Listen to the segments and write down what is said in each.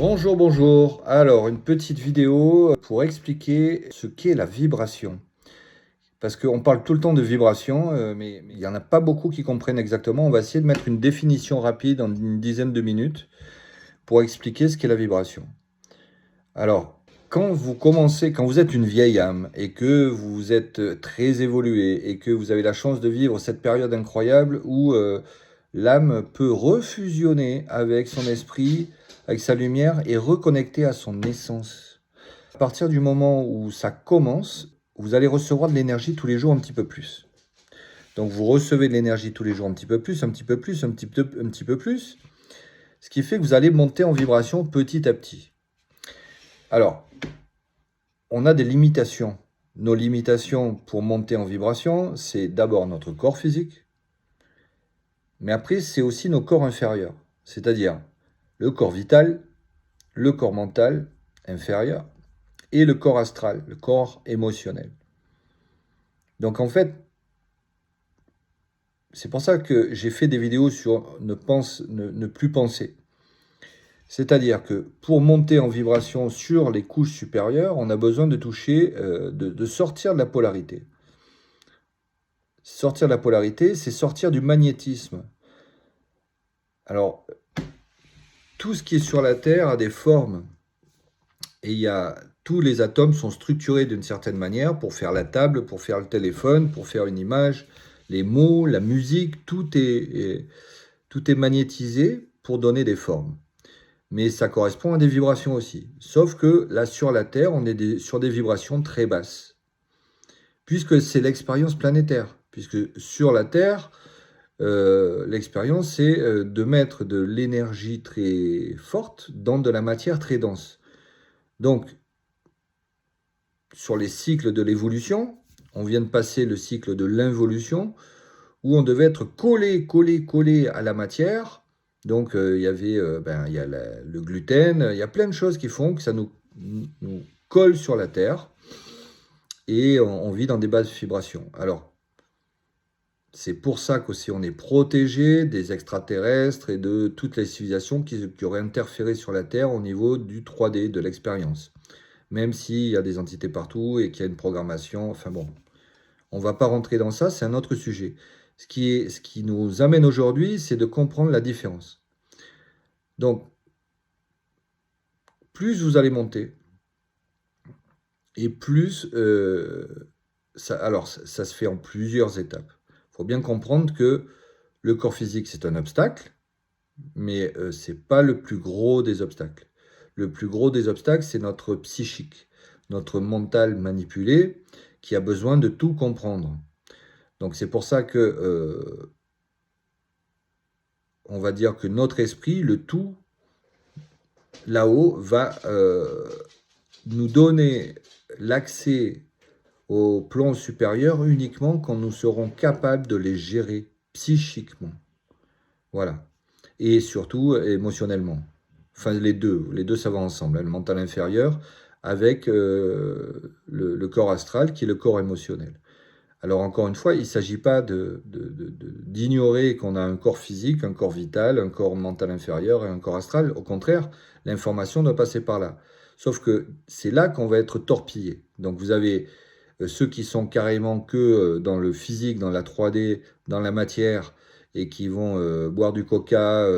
Bonjour, bonjour. Alors, une petite vidéo pour expliquer ce qu'est la vibration. Parce qu'on parle tout le temps de vibration, mais il n'y en a pas beaucoup qui comprennent exactement. On va essayer de mettre une définition rapide en une dizaine de minutes pour expliquer ce qu'est la vibration. Alors, quand vous êtes une vieille âme et que vous êtes très évolué et que vous avez la chance de vivre cette période incroyable où l'âme peut refusionner avec son esprit, avec sa lumière et reconnecter à son essence. À partir du moment où ça commence, vous allez recevoir de l'énergie tous les jours un petit peu plus. Donc vous recevez de l'énergie tous les jours un petit peu plus, un petit peu plus, un petit peu plus, ce qui fait que vous allez monter en vibration petit à petit. Alors, on a des limitations. Nos limitations pour monter en vibration, c'est d'abord notre corps physique, mais après, c'est aussi nos corps inférieurs, c'est-à-dire le corps vital, le corps mental inférieur et le corps astral, le corps émotionnel. Donc en fait, c'est pour ça que j'ai fait des vidéos sur ne plus penser. C'est-à-dire que pour monter en vibration sur les couches supérieures, on a besoin de toucher, de sortir de la polarité. Sortir de la polarité, c'est sortir du magnétisme. Alors, tout ce qui est sur la Terre a des formes. Et tous les atomes sont structurés d'une certaine manière pour faire la table, pour faire le téléphone, pour faire une image, les mots, la musique, tout est magnétisé pour donner des formes. Mais ça correspond à des vibrations aussi. Sauf que là, sur la Terre, on est sur des vibrations très basses. Puisque c'est l'expérience planétaire. Puisque sur la Terre, l'expérience, c'est de mettre de l'énergie très forte dans de la matière très dense. Donc, sur les cycles de l'évolution, on vient de passer le cycle de l'involution, où on devait être collé à la matière. Donc, il y a le gluten, il y a plein de choses qui font que ça nous colle sur la Terre, et on vit dans des basses vibrations. Alors, c'est pour ça qu'aussi on est protégé des extraterrestres et de toutes les civilisations qui auraient interféré sur la Terre au niveau du 3D, de l'expérience. Même s'il y a des entités partout et qu'il y a une programmation, enfin bon, on ne va pas rentrer dans ça, c'est un autre sujet. Ce qui nous amène aujourd'hui, c'est de comprendre la différence. Donc, plus vous allez monter, et plus, ça se fait en plusieurs étapes. Il faut bien comprendre que le corps physique, c'est un obstacle, mais ce n'est pas le plus gros des obstacles. Le plus gros des obstacles, c'est notre psychique, notre mental manipulé, qui a besoin de tout comprendre. Donc c'est pour ça que, on va dire que notre esprit, le tout, là-haut, va nous donner l'accès au plan supérieur uniquement quand nous serons capables de les gérer psychiquement. Voilà. Et surtout émotionnellement. Enfin, les deux ça va ensemble. Le mental inférieur avec le corps astral qui est le corps émotionnel. Alors encore une fois, il ne s'agit pas d'ignorer qu'on a un corps physique, un corps vital, un corps mental inférieur et un corps astral. Au contraire, l'information doit passer par là. Sauf que c'est là qu'on va être torpillé. Donc vous avez ceux qui sont carrément que dans le physique, dans la 3D, dans la matière, et qui vont boire du coca,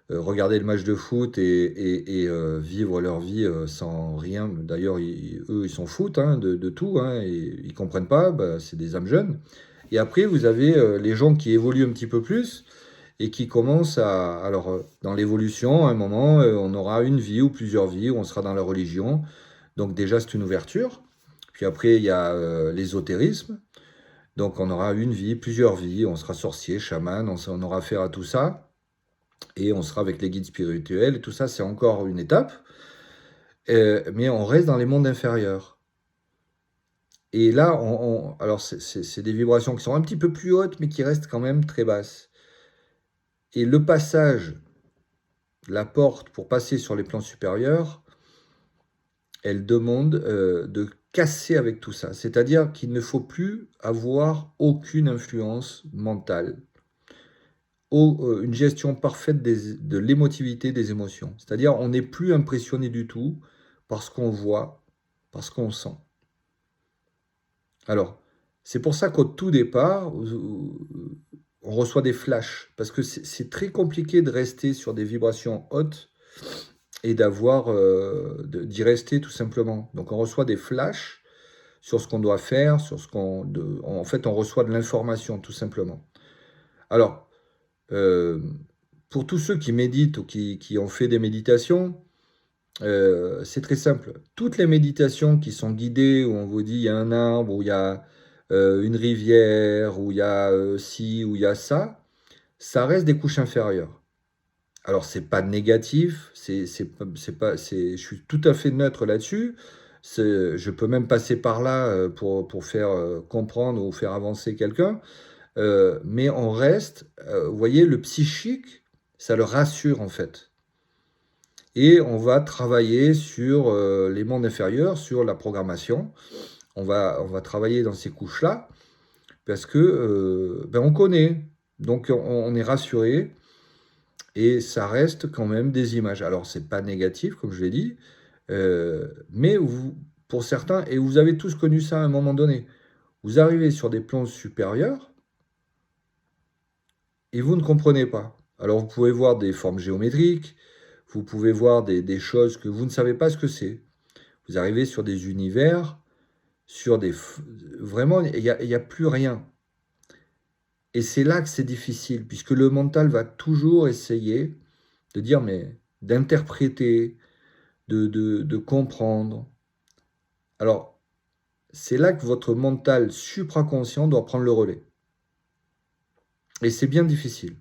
regarder le match de foot et vivre leur vie sans rien. D'ailleurs, eux, ils s'en foutent hein, de tout, hein, et ils comprennent pas, bah, c'est des âmes jeunes. Et après, vous avez les gens qui évoluent un petit peu plus et qui commencent à... Alors, dans l'évolution, à un moment, on aura une vie ou plusieurs vies, où on sera dans la religion. Donc déjà, c'est une ouverture. Puis après, il y a l'ésotérisme. Donc on aura une vie, plusieurs vies, on sera sorcier, chaman, on aura affaire à tout ça et on sera avec les guides spirituels, et tout ça, c'est encore une étape, mais on reste dans les mondes inférieurs. Et là, alors c'est des vibrations qui sont un petit peu plus hautes, mais qui restent quand même très basses. Et le passage, la porte pour passer sur les plans supérieurs, elle demande de casser avec tout ça. C'est-à-dire qu'il ne faut plus avoir aucune influence mentale, une gestion parfaite de l'émotivité des émotions. C'est-à-dire, on n'est plus impressionné du tout par ce qu'on voit, par ce qu'on sent. Alors, c'est pour ça qu'au tout départ, on reçoit des flashs, parce que c'est très compliqué de rester sur des vibrations hautes et d'y rester tout simplement. Donc on reçoit des flashs sur ce qu'on doit faire, en fait on reçoit de l'information tout simplement. Alors, pour tous ceux qui méditent ou qui ont fait des méditations, c'est très simple. Toutes les méditations qui sont guidées, où on vous dit il y a un arbre, où il y a une rivière, où il y a ci, où il y a ça reste des couches inférieures. Alors, c'est pas négatif, je suis tout à fait neutre là-dessus. Je peux même passer par là pour faire comprendre ou faire avancer quelqu'un. Mais on reste, vous voyez, le psychique, ça le rassure en fait. Et on va travailler sur les mondes inférieurs, sur la programmation. On va travailler dans ces couches-là parce que on connaît. Donc on est rassuré et ça reste quand même des images. Alors c'est pas négatif comme je l'ai dit, mais pour certains, et vous avez tous connu ça à un moment donné, vous arrivez sur des plans supérieurs et vous ne comprenez pas. Alors vous pouvez voir des formes géométriques, vous pouvez voir des choses que vous ne savez pas ce que c'est. Vous arrivez sur des univers, vraiment, il n'y a plus rien. Et c'est là que c'est difficile, puisque le mental va toujours essayer de dire, mais d'interpréter, de comprendre. Alors, c'est là que votre mental supraconscient doit prendre le relais. Et c'est bien difficile,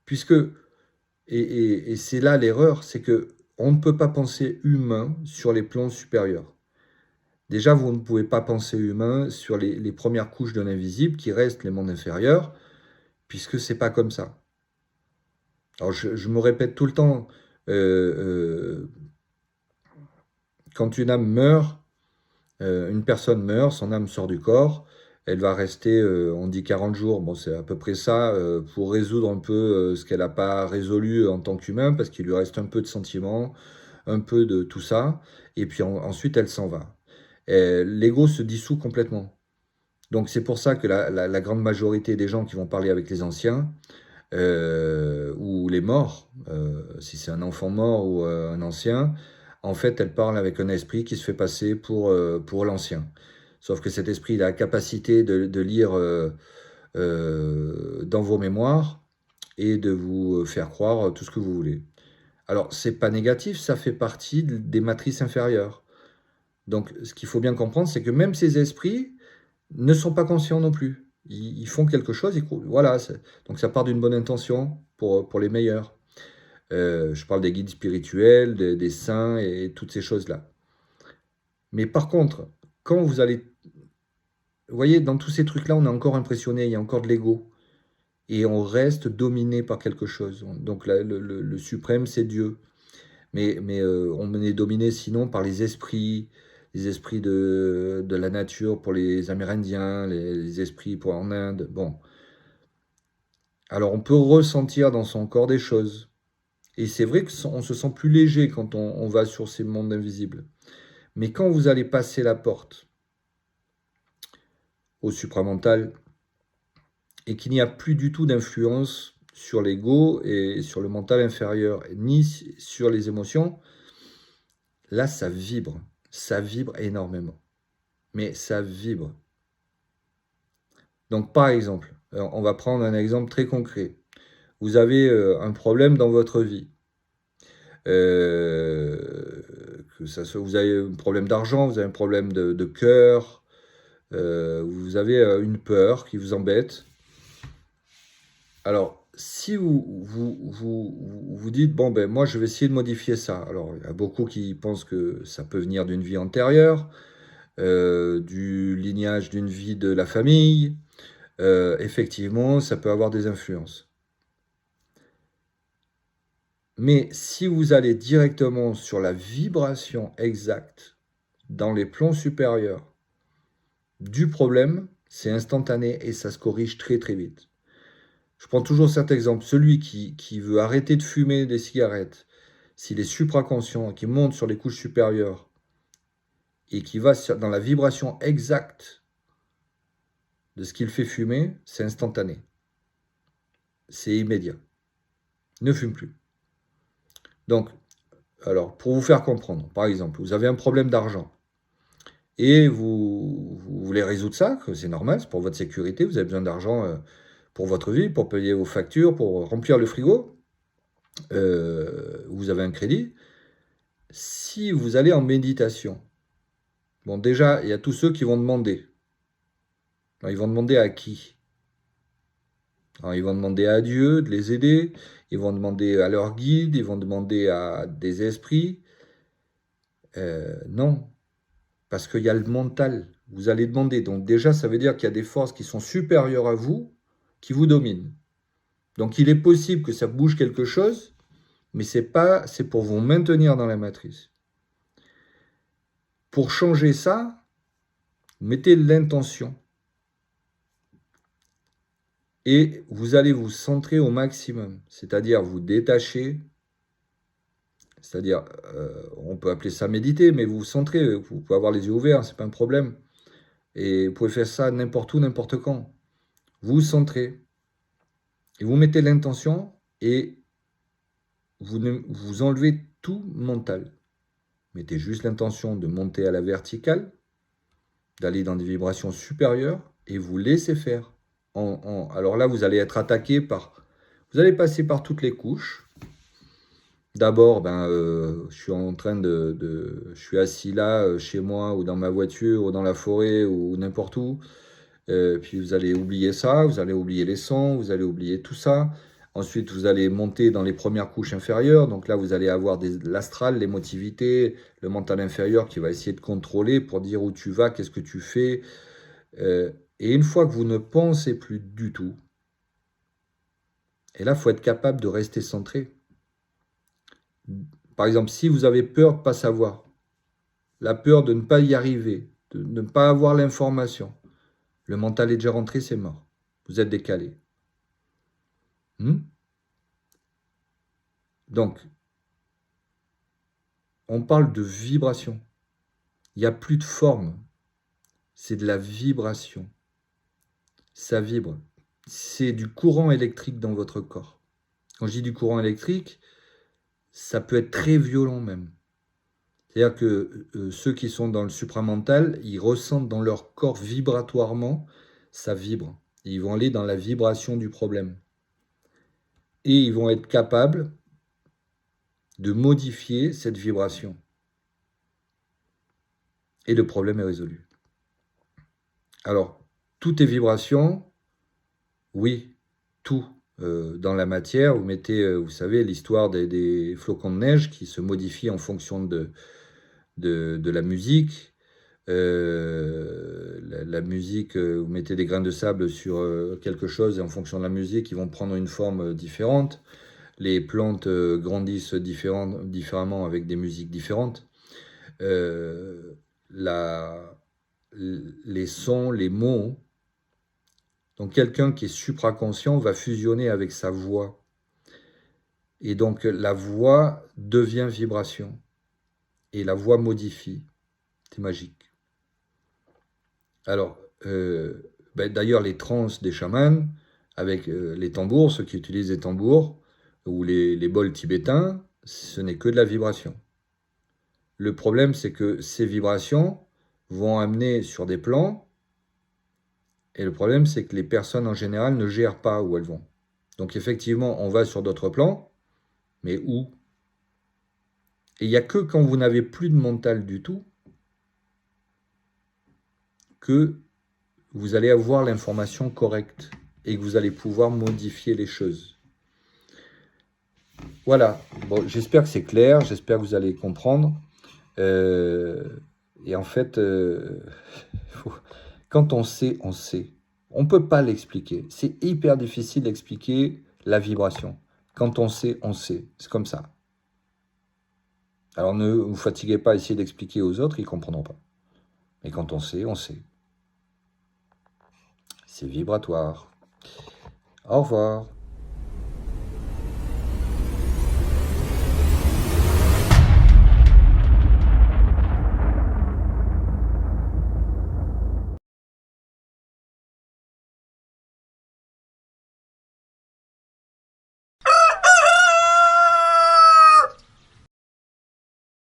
puisque, et c'est là l'erreur, c'est que on ne peut pas penser humain sur les plans supérieurs. Déjà, vous ne pouvez pas penser humain sur les premières couches de l'invisible, qui restent les mondes inférieurs, puisque c'est pas comme ça. Alors, je me répète tout le temps, quand une âme meurt, une personne meurt, son âme sort du corps, elle va rester, on dit 40 jours, bon c'est à peu près ça, pour résoudre un peu ce qu'elle n'a pas résolu en tant qu'humain, parce qu'il lui reste un peu de sentiments, un peu de tout ça, et puis ensuite elle s'en va. L'ego se dissout complètement. Donc c'est pour ça que la grande majorité des gens qui vont parler avec les anciens, ou les morts, si c'est un enfant mort ou un ancien, en fait, elle parle avec un esprit qui se fait passer pour l'ancien. Sauf que cet esprit il a la capacité de lire dans vos mémoires et de vous faire croire tout ce que vous voulez. Alors, c'est pas négatif, ça fait partie des matrices inférieures. Donc, ce qu'il faut bien comprendre, c'est que même ces esprits ne sont pas conscients non plus. Ils font quelque chose, voilà. Donc, ça part d'une bonne intention pour les meilleurs. Je parle des guides spirituels, des saints et toutes ces choses-là. Mais par contre, quand vous allez... Vous voyez, dans tous ces trucs-là, on est encore impressionné, il y a encore de l'ego. Et on reste dominé par quelque chose. Donc le suprême, c'est Dieu. Mais on est dominé sinon par les esprits de la nature pour les Amérindiens, les esprits en Inde. Bon. Alors on peut ressentir dans son corps des choses. Et c'est vrai qu'on se sent plus léger quand on va sur ces mondes invisibles. Mais quand vous allez passer la porte au supramental et qu'il n'y a plus du tout d'influence sur l'ego et sur le mental inférieur, ni sur les émotions, là ça vibre énormément. Mais ça vibre. Donc par exemple, on va prendre un exemple très concret. Vous avez un problème dans votre vie. Que ça soit, vous avez un problème d'argent, vous avez un problème de cœur, vous avez une peur qui vous embête. Alors, si vous dites, bon, ben moi je vais essayer de modifier ça. Alors, il y a beaucoup qui pensent que ça peut venir d'une vie antérieure, du lignage d'une vie de la famille. Effectivement, ça peut avoir des influences. Mais si vous allez directement sur la vibration exacte dans les plans supérieurs du problème, c'est instantané et ça se corrige très très vite. Je prends toujours cet exemple. Celui qui veut arrêter de fumer des cigarettes, s'il est supraconscient, qui monte sur les couches supérieures et qui va dans la vibration exacte de ce qu'il fait fumer, c'est instantané. C'est immédiat. Ne fume plus. Donc, alors, pour vous faire comprendre, par exemple, vous avez un problème d'argent et vous voulez résoudre ça, que c'est normal, c'est pour votre sécurité, vous avez besoin d'argent pour votre vie, pour payer vos factures, pour remplir le frigo, vous avez un crédit. Si vous allez en méditation, bon, déjà, il y a tous ceux qui vont demander. Alors, ils vont demander à qui? Alors, ils vont demander à Dieu de les aider, ils vont demander à leur guide, ils vont demander à des esprits. Non, parce qu'il y a le mental. Vous allez demander. Donc déjà, ça veut dire qu'il y a des forces qui sont supérieures à vous, qui vous dominent. Donc il est possible que ça bouge quelque chose, mais c'est pour vous maintenir dans la matrice. Pour changer ça, mettez l'intention. Et vous allez vous centrer au maximum, c'est-à-dire vous détacher, c'est-à-dire, on peut appeler ça méditer, mais vous vous centrez, vous pouvez avoir les yeux ouverts, c'est pas un problème. Et vous pouvez faire ça n'importe où, n'importe quand. Vous vous centrez, et vous mettez l'intention, et vous enlevez tout mental. Mettez juste l'intention de monter à la verticale, d'aller dans des vibrations supérieures, et vous laissez faire. Alors là, vous allez être attaqué par... Vous allez passer par toutes les couches. D'abord, je suis en train je suis assis là, chez moi, ou dans ma voiture, ou dans la forêt, ou n'importe où. Puis vous allez oublier ça, vous allez oublier les sons, vous allez oublier tout ça. Ensuite, vous allez monter dans les premières couches inférieures. Donc là, vous allez avoir l'astral, l'émotivité, le mental inférieur qui va essayer de contrôler pour dire où tu vas, qu'est-ce que tu fais. Et une fois que vous ne pensez plus du tout, et là, il faut être capable de rester centré. Par exemple, si vous avez peur de ne pas savoir, la peur de ne pas y arriver, de ne pas avoir l'information, le mental est déjà rentré, c'est mort. Vous êtes décalé. Donc, on parle de vibration. Il n'y a plus de forme. C'est de la vibration. Ça vibre. C'est du courant électrique dans votre corps. Quand je dis du courant électrique, ça peut être très violent même. C'est-à-dire que ceux qui sont dans le supramental, ils ressentent dans leur corps vibratoirement, ça vibre. Ils vont aller dans la vibration du problème. Et ils vont être capables de modifier cette vibration. Et le problème est résolu. Alors, tout est vibration, oui, tout. Dans la matière, vous mettez, vous savez, l'histoire des flocons de neige qui se modifient en fonction de la musique. La musique, vous mettez des grains de sable sur quelque chose et en fonction de la musique, ils vont prendre une forme différente. Les plantes grandissent différemment avec des musiques différentes. Les sons, les mots. Donc quelqu'un qui est supraconscient va fusionner avec sa voix. Et donc la voix devient vibration. Et la voix modifie. C'est magique. Alors, d'ailleurs, les trans des chamans, avec les tambours, ceux qui utilisent les tambours, ou les bols tibétains, ce n'est que de la vibration. Le problème, c'est que ces vibrations vont amener sur des plans, et le problème, c'est que les personnes en général ne gèrent pas où elles vont. Donc effectivement, on va sur d'autres plans, mais où? Et il n'y a que quand vous n'avez plus de mental du tout, que vous allez avoir l'information correcte et que vous allez pouvoir modifier les choses. Voilà, bon, j'espère que c'est clair, j'espère que vous allez comprendre. Et en fait, quand on sait, on sait. On ne peut pas l'expliquer. C'est hyper difficile d'expliquer la vibration. Quand on sait, on sait. C'est comme ça. Alors ne vous fatiguez pas à essayer d'expliquer aux autres, ils ne comprendront pas. Mais quand on sait, on sait. C'est vibratoire. Au revoir.